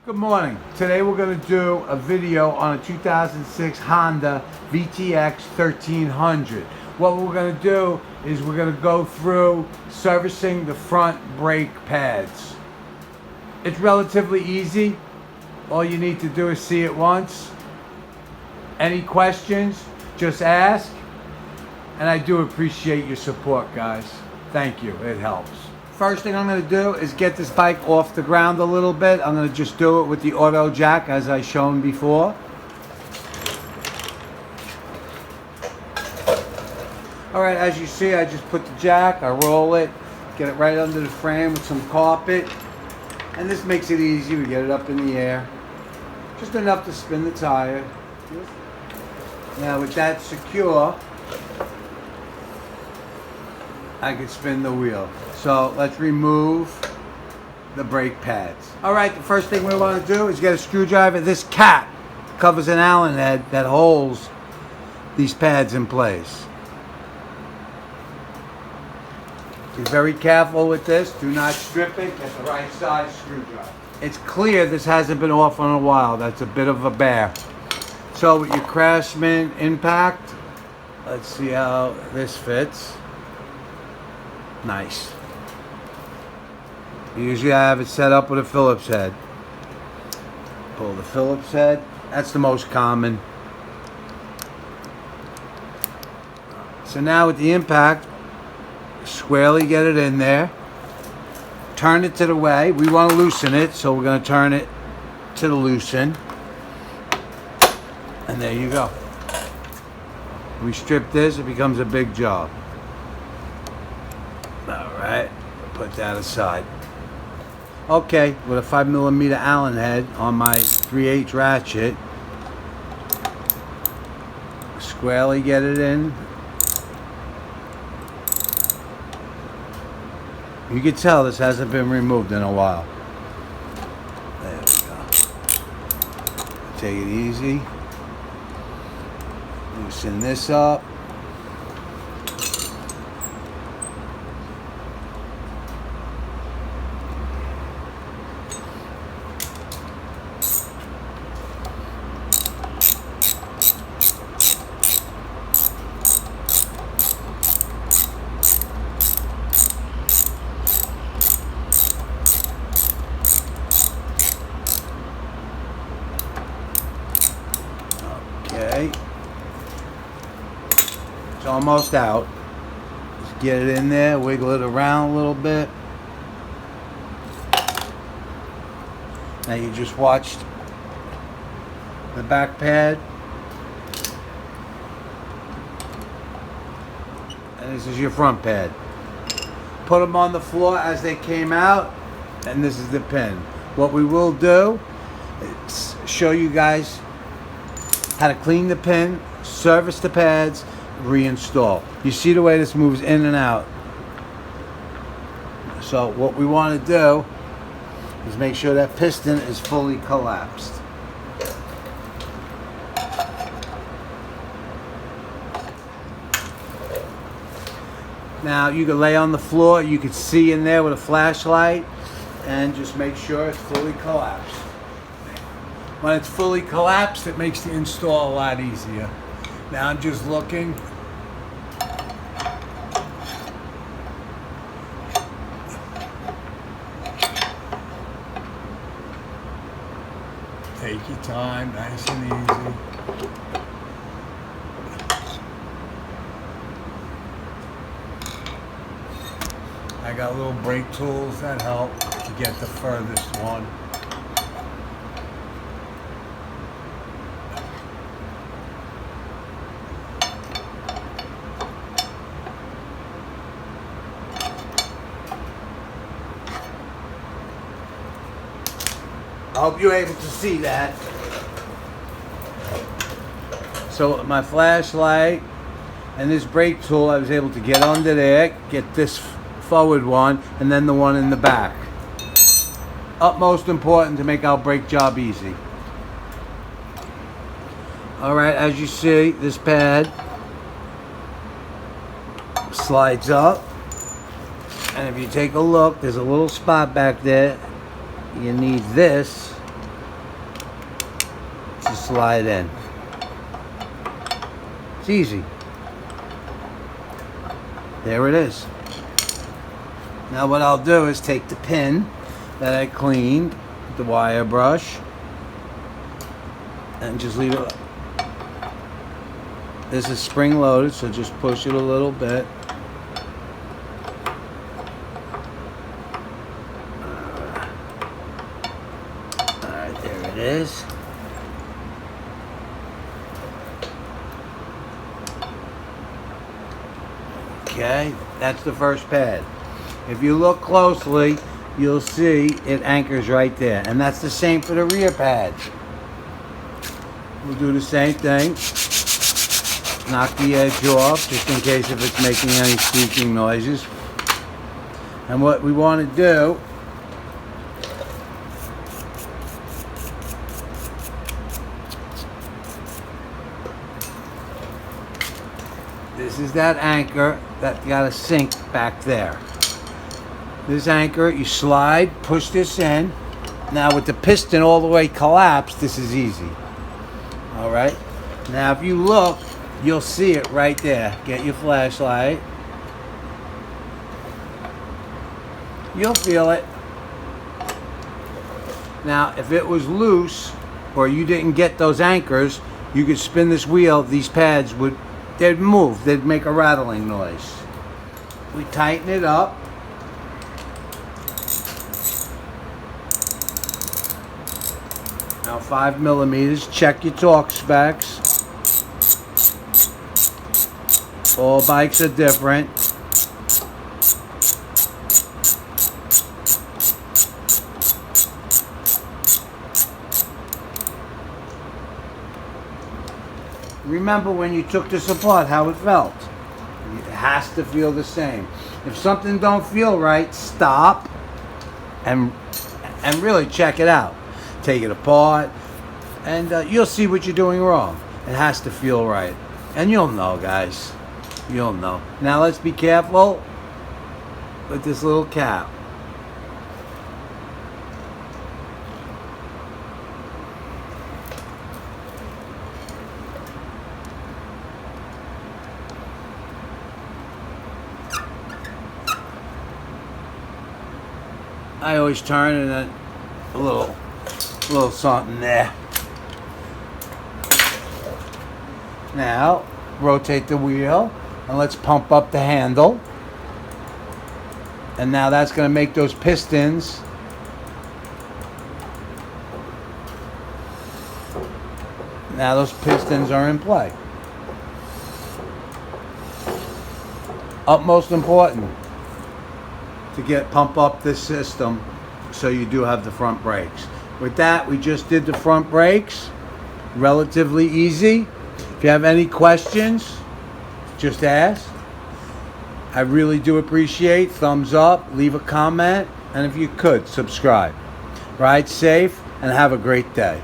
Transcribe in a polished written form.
Good morning. Today we're going to do a video on a 2006 Honda VTX 1300. What we're going to do is we're going to go through servicing the front brake pads. It's relatively easy. All you need to do is see it once. Any questions, just ask. And I do appreciate your support, guys. Thank you. It helps. First thing I'm going to do is get this bike off the ground a little bit. I'm going to just do it with the auto jack as I shown before. Alright, as you see, I just put the jack, I roll it, get it right under the frame with some carpet. And this makes it easy. We get it up in the air. Just enough to spin the tire. Now with that secure, I can spin the wheel. So let's remove the brake pads. Alright, the first thing we want to do is get a screwdriver. This cap covers an Allen head that holds these pads in place. Be very careful with this. Do not strip it. Get the right size screwdriver. It's clear this hasn't been off in a while. That's a bit of a bear. So with your Craftsman impact, let's see how this fits. Nice. Usually I have it set up with a Phillips head. Pull the Phillips head. That's the most common. So now with the impact, squarely get it in there. Turn it to the way. We want to loosen it, so we're going to turn it to the loosen. And there you go. We strip this, it becomes a big job. Alright, put that aside. Okay, with a 5mm Allen head on my 3/8 ratchet, squarely get it in. You can tell this hasn't been removed in a while. There we go. Take it easy. Loosen this up. Okay, it's almost out. Just get it in there, wiggle it around a little bit. Now you just watched the back pad. And this is your front pad. Put them on the floor as they came out, and this is the pin. What we will do is show you guys how to clean the pin, service the pads, reinstall. You see the way this moves in and out. So what we want to do is make sure that piston is fully collapsed. Now you can lay on the floor, you can see in there with a flashlight, and just make sure it's fully collapsed. When it's fully collapsed, it makes the install a lot easier. Now I'm just looking. Take your time, nice and easy. I got little brake tools that help to get the furthest one. I hope you're able to see that. So my flashlight and this brake tool, I was able to get under there, get this forward one, and then the one in the back. Utmost important to make our brake job easy. Alright, as you see, this pad slides up. And if you take a look, there's a little spot back there. You need this just slide in. It's easy. There it is. Now what I'll do is take the pin that I cleaned with the wire brush and just leave it. This is spring loaded, so just push it a little bit. Alright, there it is. Okay, that's the first pad. If you look closely, you'll see it anchors right there. And that's the same for the rear pads. We'll do the same thing. Knock the edge off, just in case if it's making any squeaking noises. And what we want to do this is that anchor that got to sink back there. This anchor, you slide, push this in. Now with the piston all the way collapsed, this is easy. Alright? Now if you look, you'll see it right there. Get your flashlight. You'll feel it. Now if it was loose or you didn't get those anchors, you could spin this wheel, these pads they'd move, they'd make a rattling noise. We tighten it up. Now 5 millimeters, check your torque specs. All bikes are different. Remember when you took this apart, how it felt. It has to feel the same. If something don't feel right, stop and really check it out. Take it apart, and you'll see what you're doing wrong. It has to feel right. And you'll know, guys. You'll know. Now let's be careful with this little cap. I always turn and then a little something there. Now rotate the wheel and let's pump up the handle. And now that's going to make those pistons are in play. Utmost important to pump up this system so you do have the front brakes. With that, we just did the front brakes. Relatively easy. If you have any questions, just ask. I really do appreciate thumbs up, leave a comment, and if you could, subscribe. Ride safe and have a great day.